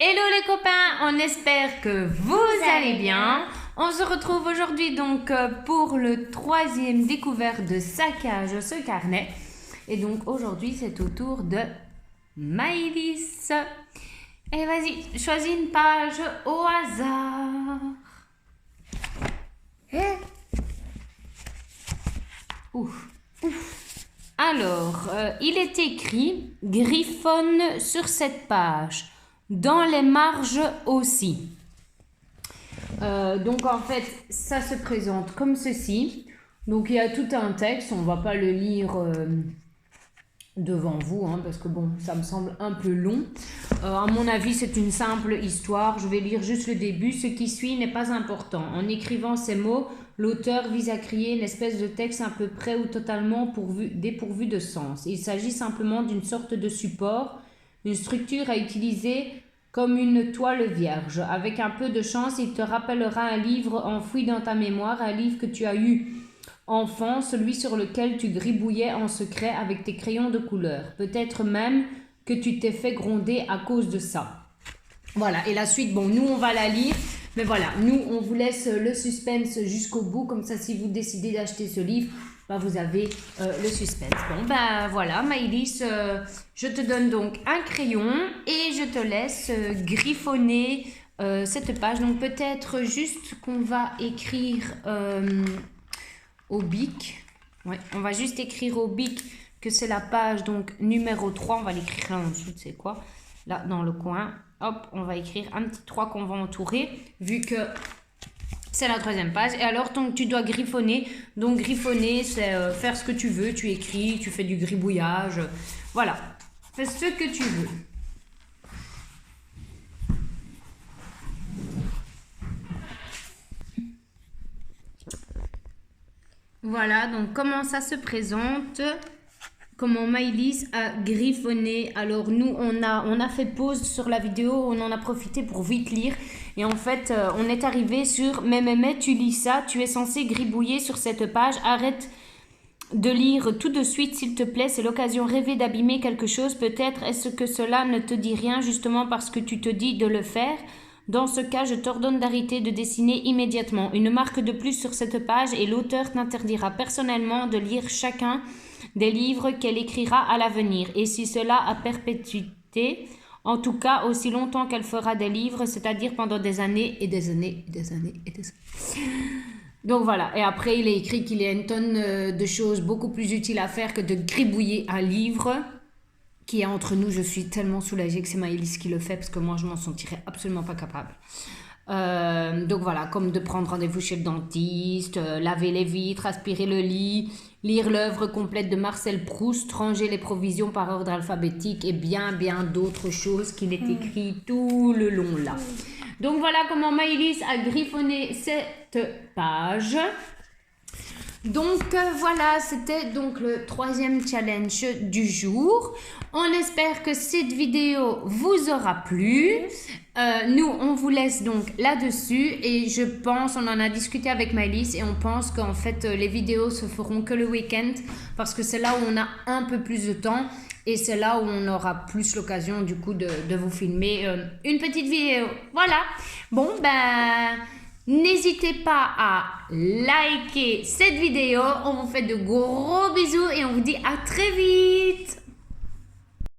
Hello les copains, on espère que vous allez bien. On se retrouve aujourd'hui donc pour le troisième découverte de Saccage ce carnet. Et donc aujourd'hui c'est au tour de Maëlys. Et vas-y, choisis une page au hasard. Ouf. Alors, il est écrit « Griffonne sur cette page ». Dans les marges aussi. Donc en fait, ça se présente comme ceci. Donc il y a tout un texte, on ne va pas le lire devant vous, hein, parce que bon, ça me semble un peu long. À mon avis, c'est une simple histoire. Je vais lire juste le début. Ce qui suit n'est pas important. En écrivant ces mots, l'auteur vise à créer une espèce de texte à peu près ou totalement dépourvu de sens. Il s'agit simplement d'une sorte de support, une structure à utiliser comme une toile vierge. Avec un peu de chance, il te rappellera un livre enfoui dans ta mémoire, un livre que tu as eu enfant, celui sur lequel tu gribouillais en secret avec tes crayons de couleur. Peut-être même que tu t'es fait gronder à cause de ça. Voilà, et la suite, bon, nous on va la lire, mais voilà, nous on vous laisse le suspense jusqu'au bout, comme ça si vous décidez d'acheter ce livre, bah, vous avez le suspense. Bon, ben voilà, Maëlys, je te donne donc un crayon et je te laisse griffonner cette page. Donc peut-être juste qu'on va écrire au bic. Ouais, on va juste écrire au bic que c'est la page donc numéro 3. On va l'écrire là en dessous, tu sais quoi, là dans le coin. Hop, on va écrire un petit 3 qu'on va entourer, vu que c'est la troisième page. Et alors, donc, tu dois griffonner. Donc, griffonner, c'est faire ce que tu veux. Tu écris, tu fais du gribouillage. Voilà. Fais ce que tu veux. Voilà, donc, comment ça se présente? Comment Maëlys a griffonné. Alors nous on a fait pause sur la vidéo, on en a profité pour vite lire et en fait on est arrivé sur mais tu lis ça, tu es censé gribouiller sur cette page, arrête de lire tout de suite s'il te plaît, c'est l'occasion rêvée d'abîmer quelque chose, peut-être est-ce que cela ne te dit rien justement parce que tu te dis de le faire. Dans ce cas, je t'ordonne d'arrêter de dessiner immédiatement. Une marque de plus sur cette page et l'auteur t'interdira personnellement de lire chacun des livres qu'elle écrira à l'avenir. Et si cela a perpétuité, en tout cas aussi longtemps qu'elle fera des livres, c'est-à-dire pendant des années et des années et des années et des années. Donc voilà, et après il est écrit qu'il y a une tonne de choses beaucoup plus utiles à faire que de gribouiller un livre. Qui est entre nous, je suis tellement soulagée que c'est Maëlys qui le fait parce que moi je m'en sentirais absolument pas capable. Donc voilà, comme de prendre rendez-vous chez le dentiste, laver les vitres, aspirer le lit, lire l'œuvre complète de Marcel Proust, ranger les provisions par ordre alphabétique et bien d'autres choses qu'il est écrit tout le long là. Donc voilà comment Maëlys a griffonné cette page. Donc voilà, c'était donc le troisième challenge du jour. On espère que cette vidéo vous aura plu. Nous, on vous laisse donc là-dessus et je pense, on en a discuté avec Maëlys et on pense qu'en fait les vidéos se feront que le week-end parce que c'est là où on a un peu plus de temps et c'est là où on aura plus l'occasion du coup de vous filmer une petite vidéo. Voilà, bon ben... N'hésitez pas à liker cette vidéo. On vous fait de gros bisous et on vous dit à très vite.